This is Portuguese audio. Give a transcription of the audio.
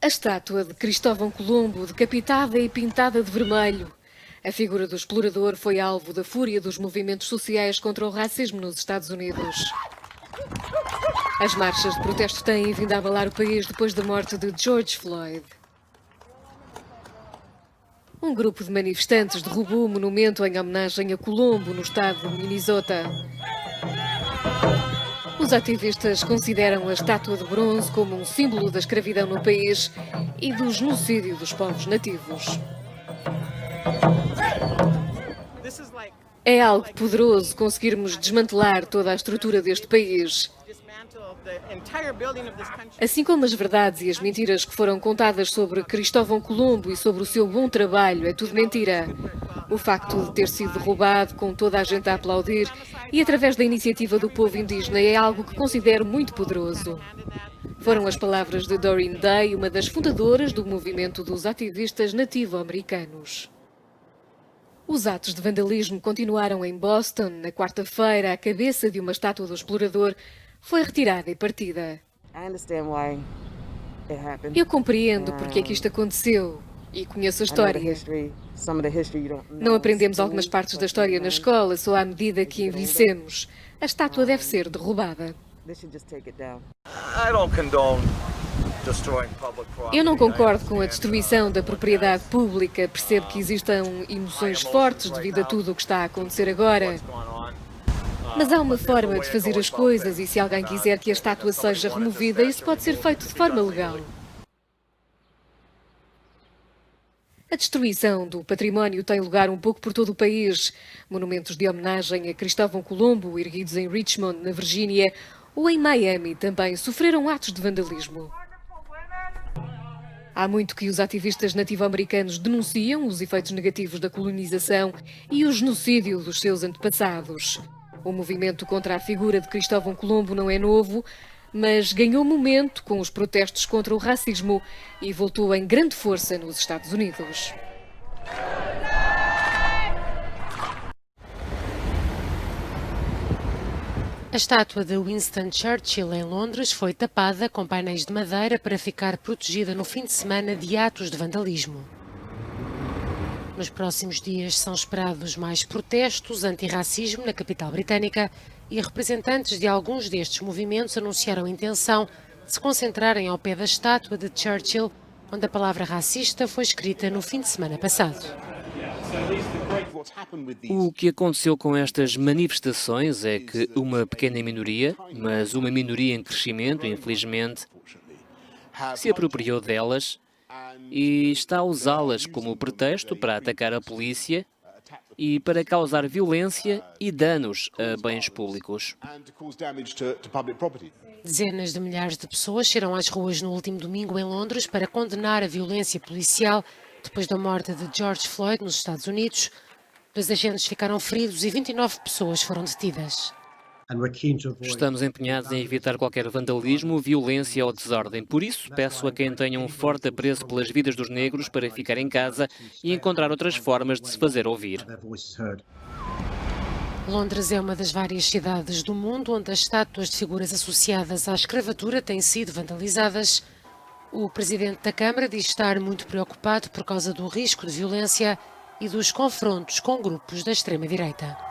A estátua de Cristóvão Colombo, decapitada e pintada de vermelho. A figura do explorador foi alvo da fúria dos movimentos sociais contra o racismo nos Estados Unidos. As marchas de protesto têm vindo a abalar o país depois da morte de George Floyd. Um grupo de manifestantes derrubou o monumento em homenagem a Colombo, no estado de Minnesota. Os ativistas consideram a estátua de bronze como um símbolo da escravidão no país e do genocídio dos povos nativos. É algo poderoso conseguirmos desmantelar toda a estrutura deste país. Assim como as verdades e as mentiras que foram contadas sobre Cristóvão Colombo e sobre o seu bom trabalho, é tudo mentira. O facto de ter sido derrubado com toda a gente a aplaudir e através da iniciativa do povo indígena é algo que considero muito poderoso. Foram as palavras de Doreen Day, uma das fundadoras do movimento dos ativistas nativo-americanos. Os atos de vandalismo continuaram em Boston. Na quarta-feira, a cabeça de uma estátua do explorador foi retirada e partida. Eu compreendo porque é que isto aconteceu e conheço a história. Não aprendemos algumas partes da história na escola, só à medida que envelhecemos. A estátua deve ser derrubada. Eu não concordo com a destruição da propriedade pública. Percebo que existam emoções fortes devido a tudo o que está a acontecer agora. Mas há uma forma de fazer as coisas e se alguém quiser que a estátua seja removida, isso pode ser feito de forma legal. A destruição do património tem lugar um pouco por todo o país. Monumentos de homenagem a Cristóvão Colombo, erguidos em Richmond, na Virgínia, ou em Miami, também sofreram atos de vandalismo. Há muito que os ativistas nativo-americanos denunciam os efeitos negativos da colonização e o genocídio dos seus antepassados. O movimento contra a figura de Cristóvão Colombo não é novo, mas ganhou momento com os protestos contra o racismo e voltou em grande força nos Estados Unidos. A estátua de Winston Churchill em Londres foi tapada com painéis de madeira para ficar protegida no fim de semana de atos de vandalismo. Nos próximos dias são esperados mais protestos anti-racismo na capital britânica e representantes de alguns destes movimentos anunciaram a intenção de se concentrarem ao pé da estátua de Churchill, onde a palavra racista foi escrita no fim de semana passado. O que aconteceu com estas manifestações é que uma pequena minoria, mas uma minoria em crescimento, infelizmente, se apropriou delas e está a usá-las como pretexto para atacar a polícia e para causar violência e danos a bens públicos. Dezenas de milhares de pessoas saíram às ruas no último domingo em Londres para condenar a violência policial depois da morte de George Floyd nos Estados Unidos. 2 agentes ficaram feridos e 29 pessoas foram detidas. Estamos empenhados em evitar qualquer vandalismo, violência ou desordem. Por isso, peço a quem tenha um forte apreço pelas vidas dos negros para ficar em casa e encontrar outras formas de se fazer ouvir. Londres é uma das várias cidades do mundo onde as estátuas de figuras associadas à escravatura têm sido vandalizadas. O presidente da Câmara diz estar muito preocupado por causa do risco de violência e dos confrontos com grupos da extrema-direita.